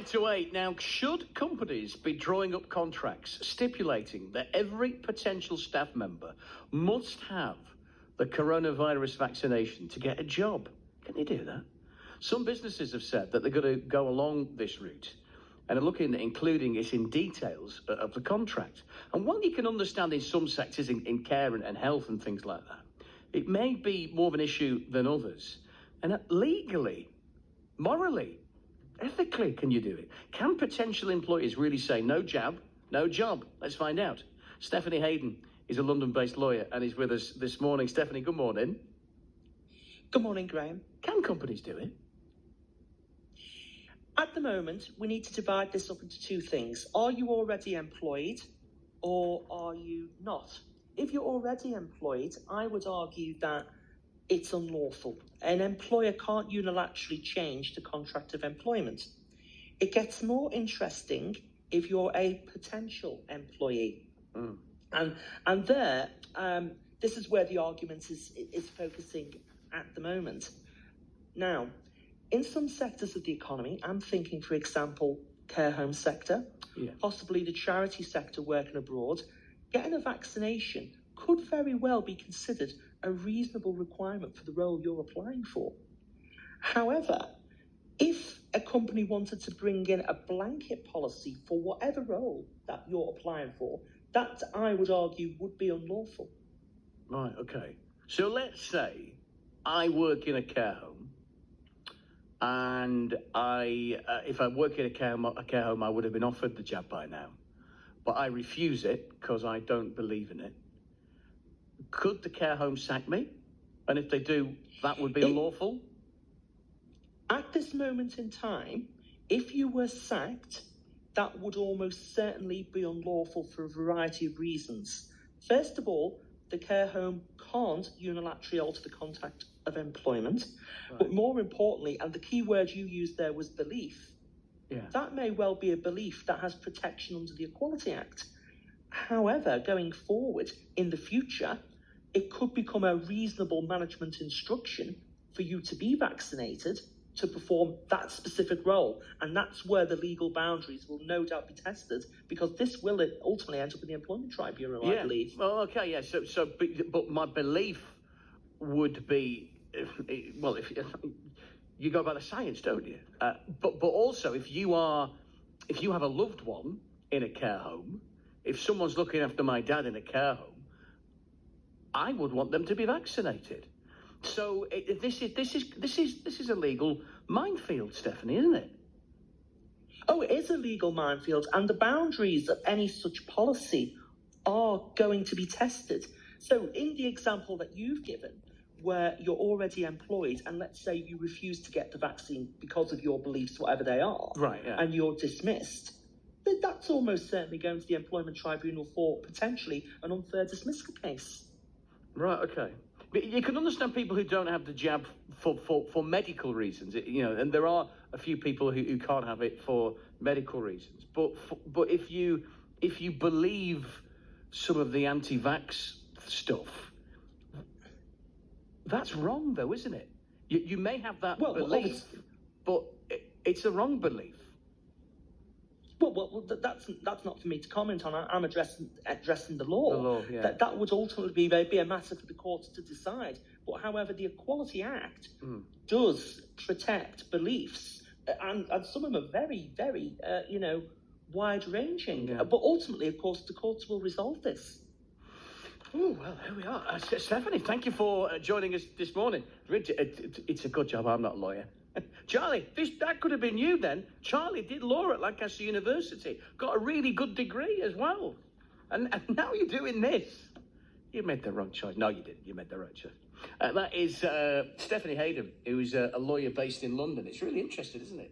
to 8. Now, should companies be drawing up contracts stipulating that every potential staff member must have the coronavirus vaccination to get a job? Can they do that? Some businesses have said that they're going to go along this route and are looking at including it in details of the contract. And while you can understand in some sectors, in care and health and things like that, it may be more of an issue than others. And legally, morally, ethically, can you do it? Can potential employees really say, no jab, no job? Let's find out. Stephanie Hayden is a London-based lawyer and is with us this morning. Stephanie, good morning. Good morning, Graham. Can companies do it? At the moment, we need to divide this up into two things. Are you already employed or are you not? If you're already employed, I would argue that it's unlawful. An employer can't unilaterally change the contract of employment. It gets more interesting if you're a potential employee. And there, this is where the argument is focusing at the moment. Now, in some sectors of the economy, I'm thinking, for example, care home sector, possibly the charity sector working abroad, getting a vaccination could very well be considered a reasonable requirement for the role you're applying for. However, if a company wanted to bring in a blanket policy for whatever role that you're applying for, that, I would argue, would be unlawful. Right, okay. So let's say I work in a care home, and if I work in a care home, I would have been offered the jab by now. But I refuse it because I don't believe in it. Could the care home sack me? And if they do, that would be unlawful? At this moment in time, if you were sacked, that would almost certainly be unlawful for a variety of reasons. First of all, the care home can't unilaterally alter the contract of employment. Right. But more importantly, and the key word you used there was belief, that may well be a belief that has protection under the Equality Act. However, going forward in the future, it could become a reasonable management instruction for you to be vaccinated to perform that specific role. And that's where the legal boundaries will no doubt be tested, because this will ultimately end up in the Employment Tribunal, I believe. Well, okay, yeah. But my belief would be, if you go by the science, don't you? But also, if you have a loved one in a care home, if someone's looking after my dad in a care home, I would want them to be vaccinated. So this is a legal minefield, Stephanie, isn't it? Oh, it is a legal minefield, and the boundaries of any such policy are going to be tested. So in the example that you've given, where you're already employed, and let's say you refuse to get the vaccine because of your beliefs, whatever they are, right, and you're dismissed, then that's almost certainly going to the Employment Tribunal for potentially an unfair dismissal case. Right, okay. But you can understand people who don't have the jab for medical reasons, and there are a few people who can't have it for medical reasons. But if you believe some of the anti-vax stuff, that's wrong, though, isn't it? You may have that belief, but it's a wrong belief. Well, that's not for me to comment on. I'm addressing the law. The law, yeah. That would ultimately be a matter for the courts to decide. But however, the Equality Act does protect beliefs, and some of them are very, very, wide-ranging. Yeah. But ultimately, of course, the courts will resolve this. Oh, well, here we are. Stephanie, thank you for joining us this morning. It's a good job I'm not a lawyer. Charlie, that could have been you then. Charlie did law at Lancaster University, got a really good degree as well. And now you're doing this. You made the wrong choice. No, you didn't. You made the right choice. That is Stephanie Hayden, who's a lawyer based in London. It's really interesting, isn't it?